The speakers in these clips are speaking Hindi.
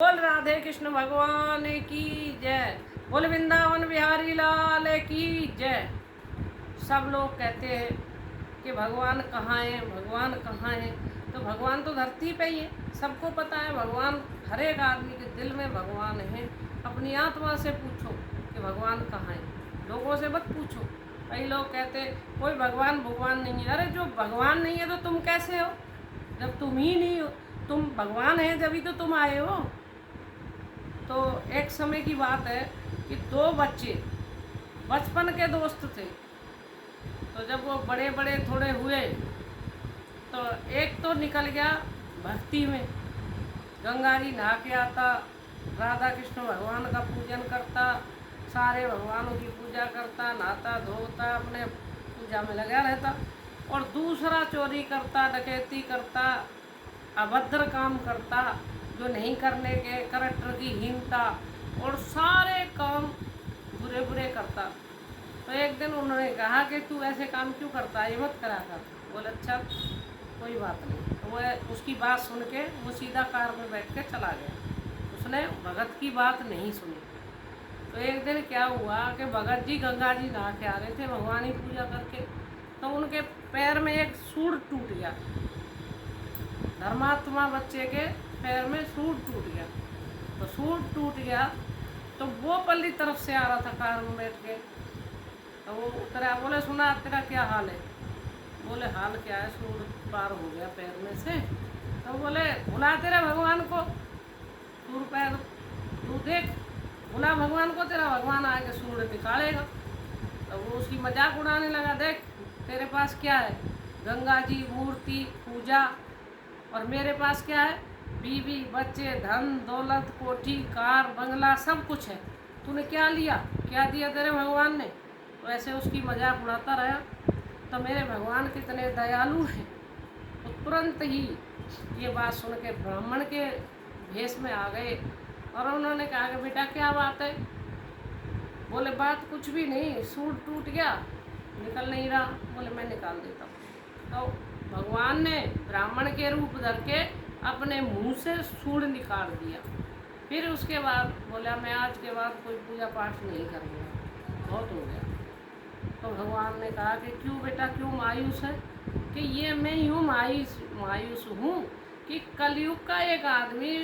बोल राधे कृष्ण भगवान की जय। बोल वृंदावन बिहारी लाल की जय। सब लोग कहते हैं कि भगवान कहाँ है, भगवान कहाँ है। तो भगवान तो धरती पे ही है, सबको पता है। भगवान हर एक आदमी के दिल में भगवान है। अपनी आत्मा से पूछो कि भगवान कहाँ है, लोगों से मत पूछो। कई लोग कहते हैं कोई भगवान भगवान नहीं है। अरे जो भगवान नहीं है तो तुम कैसे हो? जब तुम ही नहीं हो, तुम भगवान है जब ही तो तुम आए हो। तो एक समय की बात है कि दो बच्चे बचपन के दोस्त थे। तो जब वो बड़े बड़े थोड़े हुए तो एक तो निकल गया भक्ति में, गंगा जी नहा के आता, राधा कृष्ण भगवान का पूजन करता, सारे भगवानों की पूजा करता, नहाता धोता, अपने पूजा में लगा रहता। और दूसरा चोरी करता, डकैती करता, अभद्र काम करता, जो नहीं करने के, करैक्टर की हीनता और सारे काम बुरे बुरे करता। तो एक दिन उन्होंने कहा कि तू ऐसे काम क्यों करता है, ये मत करा कर। बोले अच्छा कोई बात नहीं। तो वह उसकी बात सुन के वो सीधा कार में बैठ के चला गया। उसने भगत की बात नहीं सुनी। तो एक दिन क्या हुआ कि भगत जी गंगा जी नहा के आ रहे थे भगवान की पूजा करके। तो उनके पैर में एक सूढ़ टूट गया, धर्मात्मा बच्चे के पैर में सूढ़ टूट गया। तो सूढ़ टूट गया तो वो पल्ली तरफ से आ रहा था कार में बैठ के। तो वो उतरा, बोले सुना तेरा क्या हाल है? बोले हाल क्या है, सूढ़ पार हो गया पैर में से। तो बोले बुला तेरे भगवान को, सूढ़ पैर तू देख, बुला भगवान को, तेरा भगवान आके सूढ़ निकालेगा। तो वो उसकी मजाक उड़ाने लगा, देख तेरे पास क्या है, गंगा जी, मूर्ति, पूजा, और मेरे पास क्या है, बीवी, बच्चे, धन दौलत, कोठी, कार, बंगला, सब कुछ है। तूने क्या लिया, क्या दिया तेरे भगवान ने? तो ऐसे उसकी मजाक उड़ाता रहा। तो मेरे भगवान कितने दयालु हैं। तो तुरंत ही ये बात सुन के ब्राह्मण के भेष में आ गए और उन्होंने कहा कि बेटा क्या बात है? बोले बात कुछ भी नहीं, सूढ़ टूट गया, निकल नहीं रहा। बोले मैं निकाल देता हूँ। तो भगवान ने ब्राह्मण के रूप धर के अपने मुंह से सूढ़ निकाल दिया। फिर उसके बाद बोला मैं आज के बाद कोई पूजा पाठ नहीं करूँगा, बहुत हो गया। तो भगवान ने कहा कि क्यों बेटा, क्यों मायूस है? कि ये मैं यूँ मायूस हूँ कि कलयुग का एक आदमी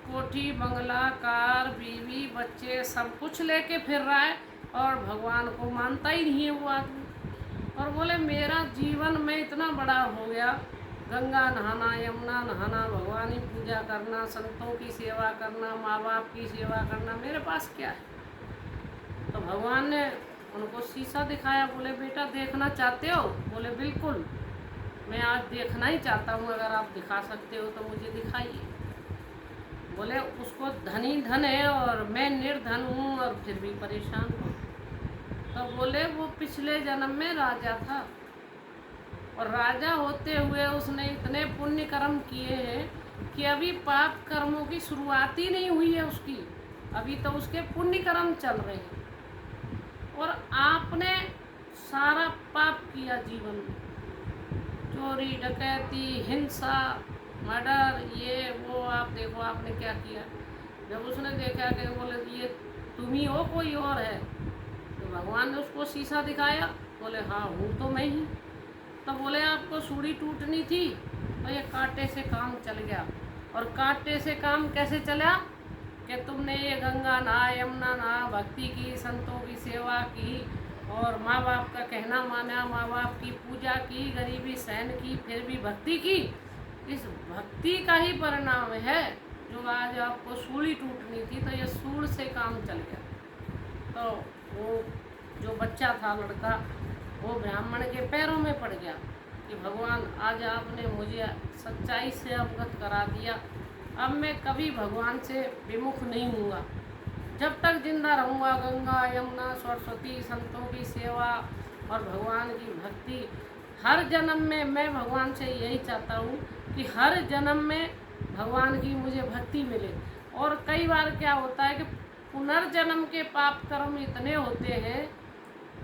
कोठी, बंगला, कार, बीवी, बच्चे सब कुछ लेके फिर रहा है और भगवान को मानता ही नहीं है वो आदमी। और बोले मेरा जीवन में इतना बड़ा हो गया, गंगा नहाना, यमुना नहाना, भगवान की पूजा करना, संतों की सेवा करना, माँ बाप की सेवा करना, मेरे पास क्या है? तो भगवान ने उनको शीशा दिखाया। बोले बेटा देखना चाहते हो? बोले बिल्कुल, मैं आज देखना ही चाहता हूँ, अगर आप दिखा सकते हो तो मुझे दिखाइए। बोले उसको धनी धन है और मैं निर्धन हूँ और फिर भी परेशान हूँ। तो बोले वो पिछले जन्म में राजा था और राजा होते हुए उसने इतने पुण्य कर्म किए हैं कि अभी पाप कर्मों की शुरुआत ही नहीं हुई है उसकी, अभी तो उसके पुण्य कर्म चल रहे हैं। और आपने सारा पाप किया जीवन में, चोरी, डकैती, हिंसा, मर्डर, ये वो, आप देखो आपने क्या किया। जब उसने देखा कि बोले ये तुम ही हो, कोई और है? तो भगवान ने उसको शीशा दिखाया। बोले हाँ हूँ तो मैं ही। तो बोले आपको सूढ़ी टूटनी थी तो ये कांटे से काम चल गया। और कांटे से काम कैसे चला? कि तुमने ये गंगा नहा, यमुना नहा, भक्ति की, संतों की सेवा की और माँ बाप का कहना माना, माँ बाप की पूजा की, गरीबी सहन की, फिर भी भक्ति की। इस भक्ति का ही परिणाम है जो आज आपको सूढ़ी टूटनी थी तो ये सूढ़ से काम चल गया। तो वो जो बच्चा था लड़का, वो ब्राह्मण के पैरों में पड़ गया कि भगवान आज आपने मुझे सच्चाई से अवगत करा दिया, अब मैं कभी भगवान से विमुख नहीं हूँगा। जब तक जिंदा रहूँगा गंगा, यमुना, सरस्वती, संतों की सेवा और भगवान की भक्ति, हर जन्म में मैं भगवान से यही चाहता हूँ कि हर जन्म में भगवान की मुझे भक्ति मिले। और कई बार क्या होता है कि पुनर्जन्म के पाप कर्म इतने होते हैं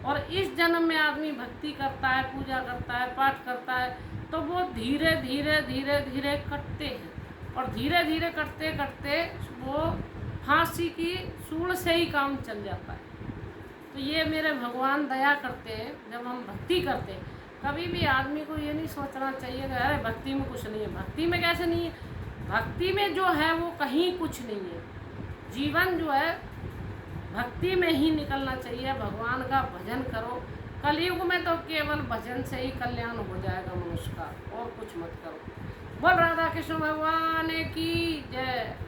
और इस जन्म में आदमी भक्ति करता है, पूजा करता है, पाठ करता है, तो वो धीरे धीरे धीरे धीरे कटते हैं और धीरे धीरे करते करते वो फांसी की सूल से ही काम चल जाता है। तो ये मेरे भगवान दया करते हैं जब हम भक्ति करते हैं। कभी भी आदमी को ये नहीं सोचना चाहिए कि अरे भक्ति में कुछ नहीं है। भक्ति में कैसे नहीं है? भक्ति में जो है वो कहीं कुछ नहीं है। जीवन जो है भक्ति में ही निकलना चाहिए। भगवान का भजन करो। कलयुग में तो केवल भजन से ही कल्याण हो जाएगा मनुष्य का, और कुछ मत करो। बोल राधा कृष्ण भगवान की जय।